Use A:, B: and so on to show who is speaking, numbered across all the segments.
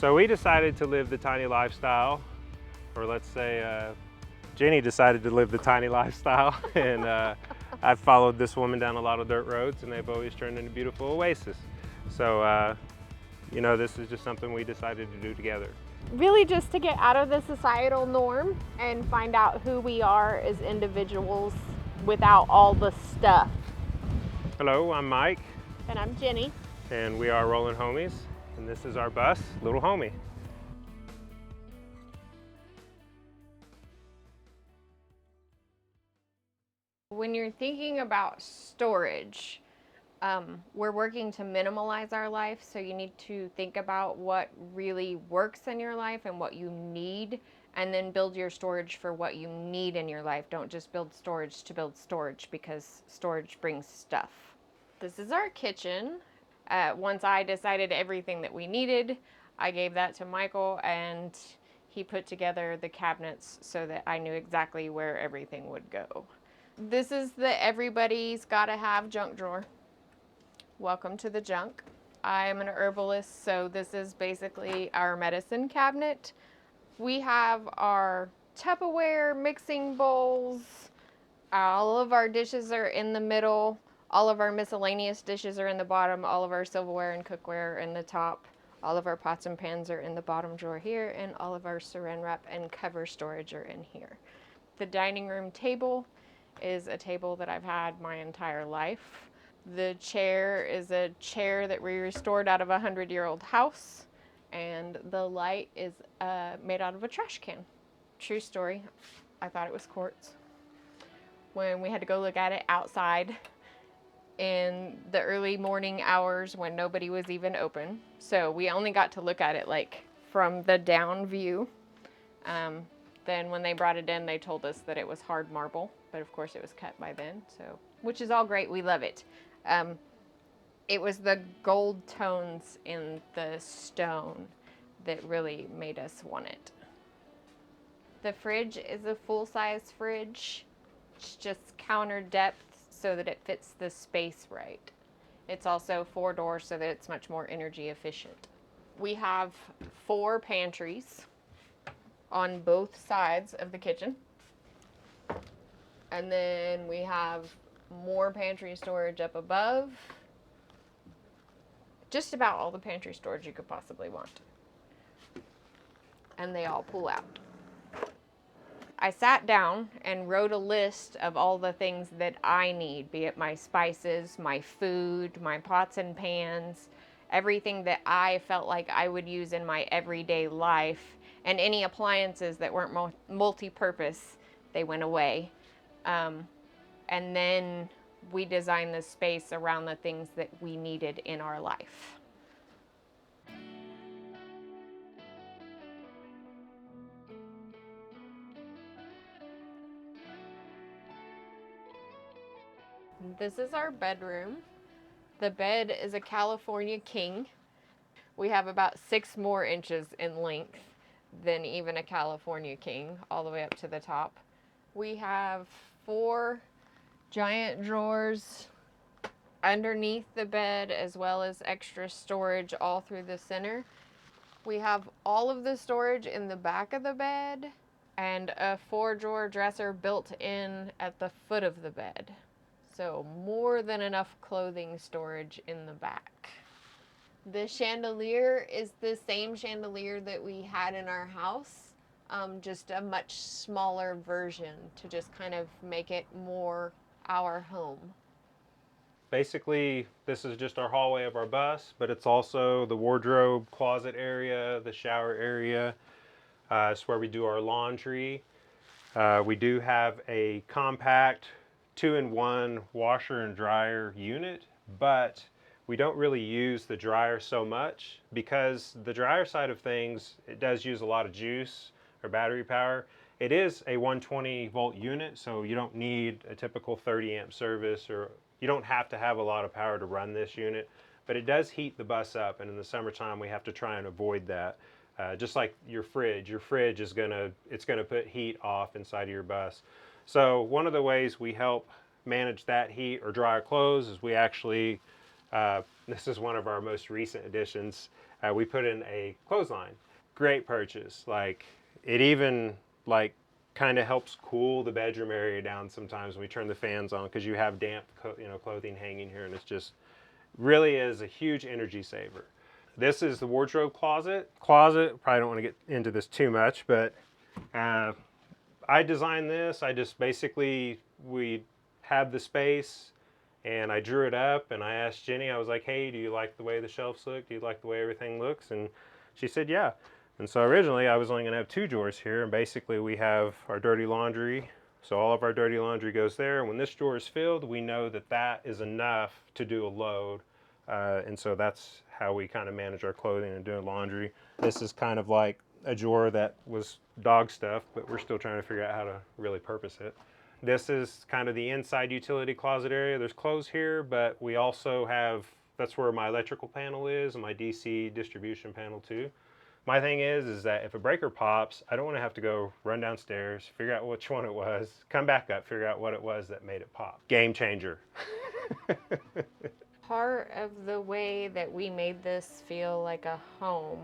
A: So we decided to live the tiny lifestyle, or let's say Jenny decided to live the tiny lifestyle, and I've followed this woman down a lot of dirt roads, and they've always turned into beautiful oases. So, you know, this is just something we decided to do together.
B: Really just to get out of the societal norm and find out who we are as individuals without all the stuff.
A: Hello, I'm Mike,
B: And I'm Jenny.
A: and we are Rolling Homies, and this is our bus, Little Homie.
B: When you're thinking about storage, we're working to minimalize our life, so you need to think about what really works in your life and what you need, and then build your storage for what you need in your life. Don't just build storage to build storage, because storage brings stuff. This is our kitchen. Once I decided everything that we needed, I gave that to Michael, and he put together the cabinets so that I knew exactly where everything would go. This is the everybody's gotta have junk drawer. Welcome to the junk. I'm an herbalist, so this is basically our medicine cabinet. We have our Tupperware mixing bowls. All of our dishes are in the middle. All of our miscellaneous dishes are in the bottom. All of our silverware and cookware are in the top. All of our pots and pans are in the bottom drawer here, and all of our saran wrap and cover storage are in here. The dining room table is a table that I've had my entire life. The chair is a chair that we restored out of a 100-year-old house, and the light is made out of a trash can. True story. I thought it was quartz when we had to go look at it outside in the early morning hours when nobody was even open. So we only got to look at it like from the down view. Then when they brought it in, they told us that it was hard marble, but of course it was cut by then, so, which is all great. We love it. It was the gold tones in the stone that really made us want it. The fridge is a full-size fridge. It's just counter depth so that it fits the space right. It's also 4 doors so that it's much more energy efficient. We have 4 pantries on both sides of the kitchen. And then we have more pantry storage up above. Just about all the pantry storage you could possibly want. And they all pull out. I sat down and wrote a list of all the things that I need, be it my spices, my food, my pots and pans, everything that I felt like I would use in my everyday life, and any appliances that weren't multi-purpose, they went away. And then we designed the space around the things that we needed in our life. This is our bedroom. The bed is a California king. We have about 6 more inches in length than even a California king, all the way up to the top. We have 4 giant drawers underneath the bed, as well as extra storage all through the center. We have all of the storage in the back of the bed, and a 4-drawer dresser built in at the foot of the bed. So more than enough clothing storage in the back. The chandelier is the same chandelier that we had in our house, just a much smaller version to just kind of make it more our home.
A: Basically, this is just our hallway of our bus, but it's also the wardrobe closet area, the shower area. It's where we do our laundry. We do have a compact 2-in-1 washer and dryer unit, but we don't really use the dryer so much because the dryer side of things, it does use a lot of juice or battery power. It is a 120 volt unit, so you don't need a typical 30 amp service, or you don't have to have a lot of power to run this unit, but it does heat the bus up, and in the summertime we have to try and avoid that. Just like your fridge is it's gonna put heat off inside of your bus. So one of the ways we help manage that heat or dry our clothes is we actually, this is one of our most recent additions, we put in a clothesline. Great purchase. Like, it even like kind of helps cool the bedroom area down sometimes when we turn the fans on, because you have damp clothing hanging here, and it's just really is a huge energy saver. This is the wardrobe closet. Probably don't want to get into this too much, but I designed this. I just basically, we had the space and I drew it up, and I asked Jenny, I was like, hey, do you like the way the shelves look? Do you like the way everything looks? And she said, yeah. And so originally I was only going to have 2 drawers here, and basically we have our dirty laundry. So all of our dirty laundry goes there. And when this drawer is filled, we know that that is enough to do a load. And so that's how we kind of manage our clothing and doing laundry. This is kind of like a drawer that was dog stuff, but we're still trying to figure out how to really purpose it. This is kind of the inside utility closet area. There's clothes here, but we also have, that's where my electrical panel is and my DC distribution panel too. My thing is that if a breaker pops, I don't want to have to go run downstairs, figure out which one it was, come back up, figure out what it was that made it pop. Game changer.
B: Part of the way that we made this feel like a home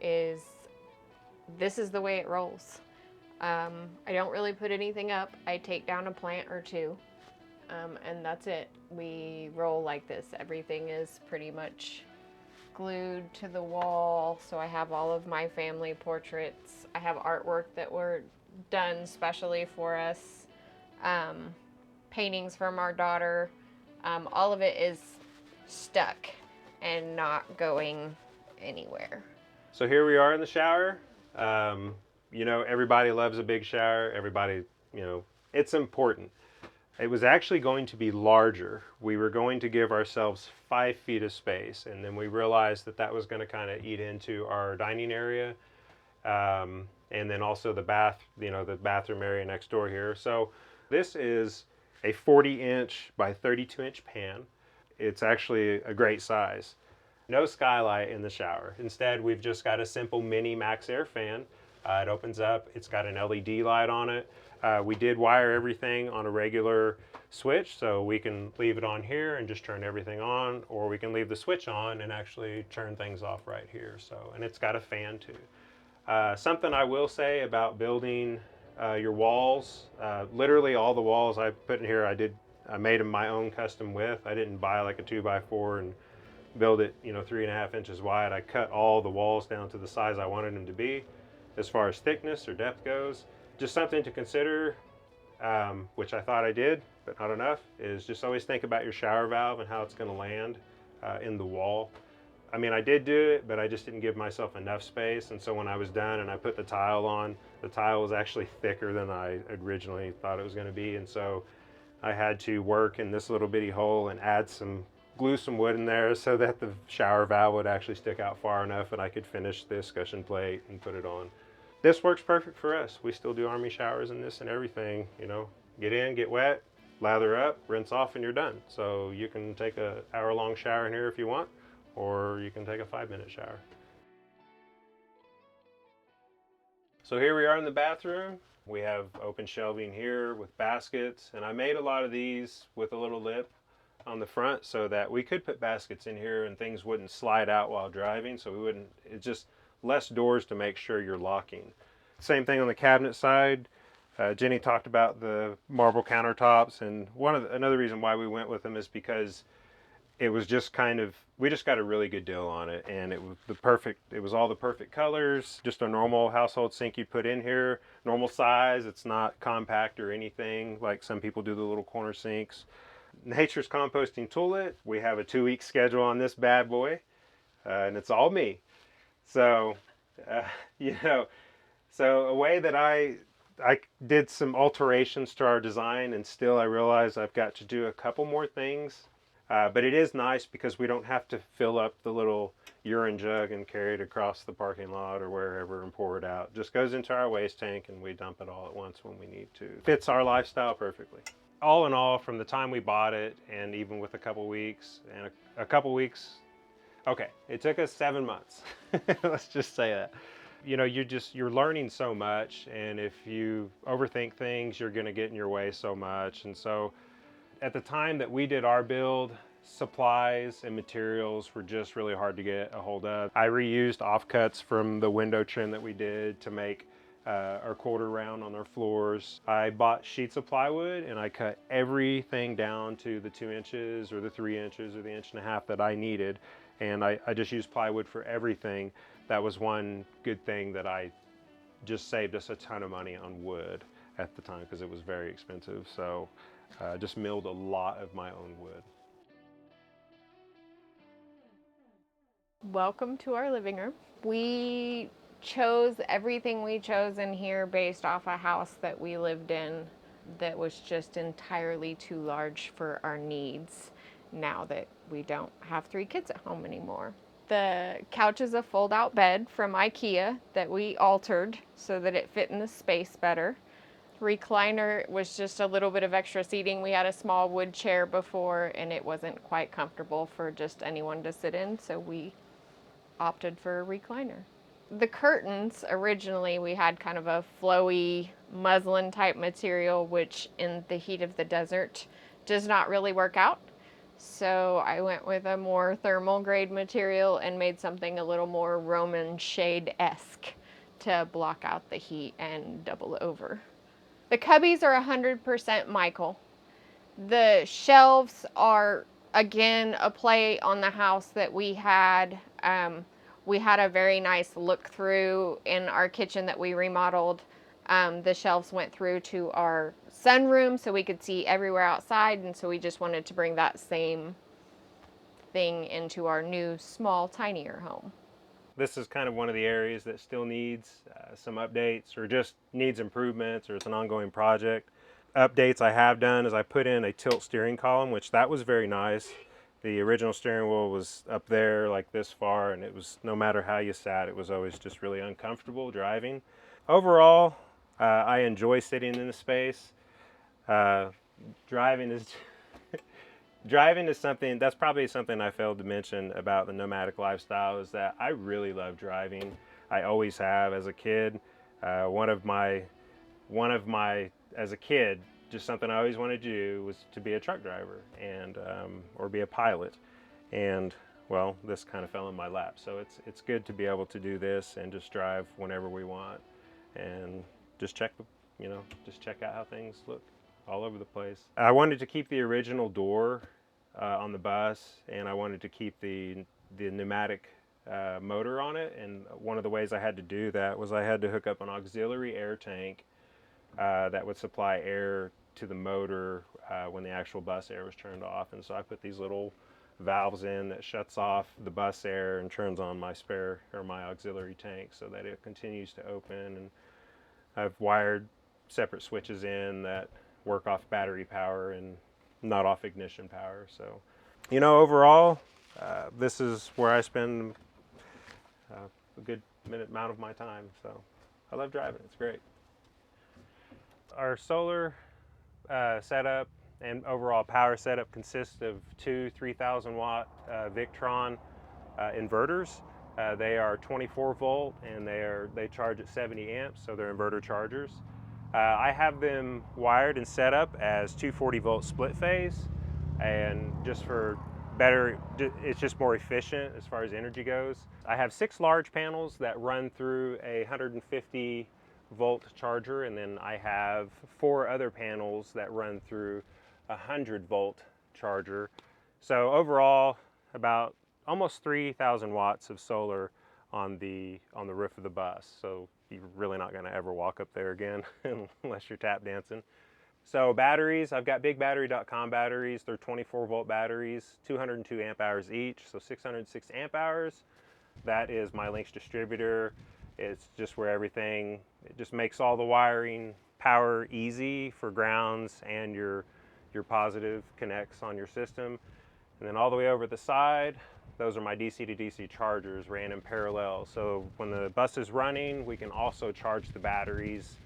B: is this is the way it rolls. I don't really put anything up. I take down a plant or two, and that's it. We roll like this. Everything is pretty much glued to the wall. So I have all of my family portraits. I have artwork that were done specially for us. Paintings from our daughter. All of it is stuck and not going anywhere.
A: So here we are in the shower. You know, everybody loves a big shower. Everybody, you know, it's important. It was actually going to be larger. We were going to give ourselves 5 feet of space, and then we realized that that was going to kind of eat into our dining area, and then also the the bathroom area next door here. So this is a 40-inch by 32-inch pan. It's actually a great size. No skylight in the shower. Instead, we've just got a simple mini max air fan. It opens up. It's got an LED light on it. We did wire everything on a regular switch, so we can leave it on here and just turn everything on, or we can leave the switch on and actually turn things off right here. So, and it's got a fan too. Something I will say about building your walls, literally all the walls I put in here, I made them my own custom width. I didn't buy like a 2x4 and build it, 3.5 inches wide. I cut all the walls down to the size I wanted them to be. As far as thickness or depth goes, just something to consider, which I thought I did, but not enough, is just always think about your shower valve and how it's going to land in the wall. I mean, I did do it, but I just didn't give myself enough space, and so when I was done and I put the tile on, the tile was actually thicker than I originally thought it was going to be, and so I had to work in this little bitty hole and glue some wood in there so that the shower valve would actually stick out far enough and I could finish the escutcheon plate and put it on. This works perfect for us. We still do Army showers in this and everything, get in, get wet, lather up, rinse off, and you're done. So you can take an hour-long shower in here if you want, or you can take a 5-minute shower. So here we are in the bathroom. We have open shelving here with baskets, and I made a lot of these with a little lip on the front so that we could put baskets in here and things wouldn't slide out while driving, so it's just less doors to make sure you're locking. Same thing on the cabinet side. Jenny talked about the marble countertops, and another reason why we went with them is because it was just we just got a really good deal on it, and it was all the perfect colors, just a normal household sink you put in here, normal size. It's not compact or anything like some people do the little corner sinks. Nature's Composting Toilet. We have a 2-week schedule on this bad boy, and it's all me. So, so a way that I did some alterations to our design, and still I realize I've got to do a couple more things. But it is nice because we don't have to fill up the little urine jug and carry it across the parking lot or wherever and pour it out. Just goes into our waste tank and we dump it all at once when we need to. Fits our lifestyle perfectly. All in all, from the time we bought it, and even with a couple weeks, okay, it took us 7 months. Let's just say that. You're learning so much, and if you overthink things, you're going to get in your way so much. And so at the time that we did our build, supplies and materials were just really hard to get a hold of. I reused offcuts from the window trim that we did to make our quarter round on our floors. I bought sheets of plywood and I cut everything down to the 2 inches or the 3 inches or the 1.5 that I needed. And I just used plywood for everything. That was one good thing that I just saved us a ton of money on wood at the time because it was very expensive. So just milled a lot of my own wood.
B: Welcome to our living room. We chose everything we chose in here based off a house that we lived in that was just entirely too large for our needs now that we don't have 3 kids at home anymore. The couch is a fold-out bed from IKEA that we altered so that it fit in the space better. Recliner was just a little bit of extra seating. We had a small wood chair before and it wasn't quite comfortable for just anyone to sit in, so we opted for a recliner. The curtains, originally we had kind of a flowy muslin type material, which in the heat of the desert does not really work out. So I went with a more thermal grade material and made something a little more Roman shade-esque to block out the heat and double over. The cubbies are 100% Michael. The shelves are, again, a play on the house that we had. We had a very nice look through in our kitchen that we remodeled. The shelves went through to our sunroom so we could see everywhere outside, and so we just wanted to bring that same thing into our new, small, tinier home.
A: This is kind of one of the areas that still needs some updates or just needs improvements, or it's an ongoing project. Updates I have done is I put in a tilt steering column, which that was very nice. The original steering wheel was up there like this far, and it was, no matter how you sat, it was always just really uncomfortable driving. Overall, I enjoy sitting in the space. Driving is driving is something that's probably something I failed to mention about the nomadic lifestyle, is that I really love driving. I always have as a kid. One of my as a kid, just something I always wanted to do was to be a truck driver and or be a pilot. And well, this kind of fell in my lap. So it's good to be able to do this and just drive whenever we want and just check out how things look all over the place. I wanted to keep the original door on the bus, and I wanted to keep the pneumatic motor on it. And one of the ways I had to do that was I had to hook up an auxiliary air tank that would supply air to the motor when the actual bus air was turned off. And so I put these little valves in that shuts off the bus air and turns on my spare or my auxiliary tank so that it continues to open. And I've wired separate switches in that work off battery power and not off ignition power. So, overall, this is where I spend a good amount of my time. So I love driving. It's great. Our solar setup and overall power setup consists of 2 3,000 watt Victron inverters. They are 24 volt and they charge at 70 amps, so they're inverter chargers. I have them wired and set up as 240 volt split phase, and just for better, it's just more efficient as far as energy goes. I have 6 large panels that run through a 150 volt charger, and then I have 4 other panels that run through a 100 volt charger. So overall, about almost 3,000 watts of solar on the roof of the bus. So you're really not going to ever walk up there again unless you're tap dancing. So batteries, I've got bigbattery.com batteries. They're 24 volt batteries, 202 amp hours each, so 606 amp hours. That is my Lynx distributor. It's just where it just makes all the wiring power easy for grounds and your positive connects on your system. And then all the way over the side, those are my DC to DC chargers ran in parallel. So when the bus is running, we can also charge the batteries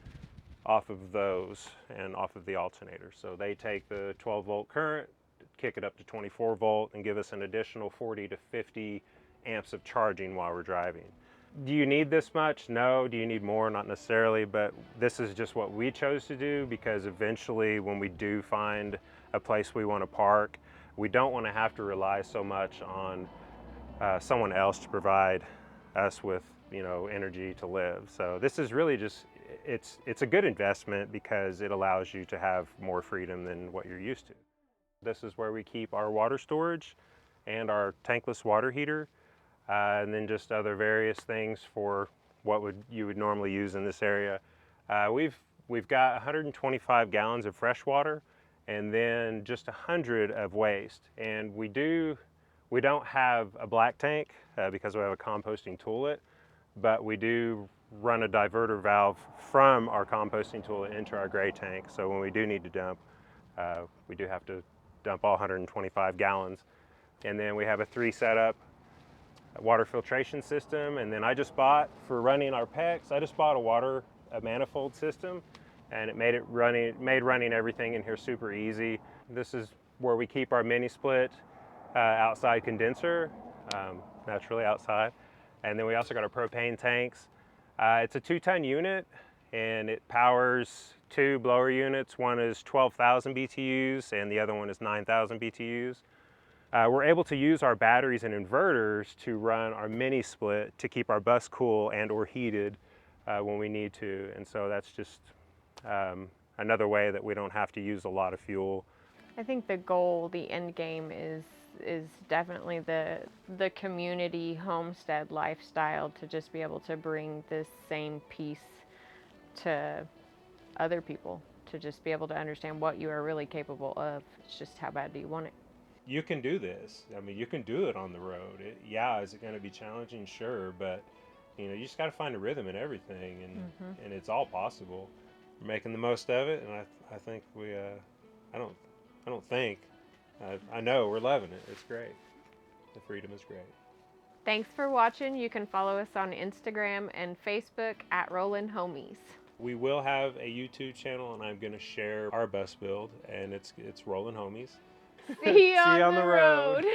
A: off of those and off of the alternator. So they take the 12 volt current, kick it up to 24 volt, and give us an additional 40 to 50 amps of charging while we're driving. Do you need this much? No. Do you need more? Not necessarily, but this is just what we chose to do because eventually when we do find a place we want to park, We don't want to have to rely so much on someone else to provide us with, you know, energy to live. So this is really just, it's a good investment because it allows you to have more freedom than what you're used to. This is where we keep our water storage and our tankless water heater, and then just other various things for what you would normally use in this area. We've got 125 gallons of fresh water and then just 100 of waste. And we don't have a black tank because we have a composting toilet, but we do run a diverter valve from our composting toilet into our gray tank. So when we do need to dump, we do have to dump all 125 gallons. And then we have a 3 setup water filtration system. And then I just bought, for running our PEX, I just bought a manifold system, and it made running everything in here super easy. This is where we keep our mini split outside condenser, naturally outside. And then we also got our propane tanks. It's a 2-ton unit, and it powers 2 blower units. One is 12,000 BTUs and the other one is 9,000 BTUs. We're able to use our batteries and inverters to run our mini split to keep our bus cool and or heated when we need to. And so that's just another way that we don't have to use a lot of fuel.
B: I think the goal, the end game is definitely the community homestead lifestyle, to just be able to bring this same peace to other people, to just be able to understand what you are really capable of. It's just how bad do you want it?
A: You can do this. I mean, you can do it on the road. Yeah, is it going to be challenging? Sure, but you know, you just got to find a rhythm in everything, and it's all possible. We're making the most of it, and I think we I know we're loving it. It's great. The freedom is great.
B: Thanks for watching. You can follow us on Instagram and Facebook at Rollin' Homies.
A: We will have a YouTube channel, and I'm going to share our bus build, and it's Rollin' Homies.
B: See you on the road.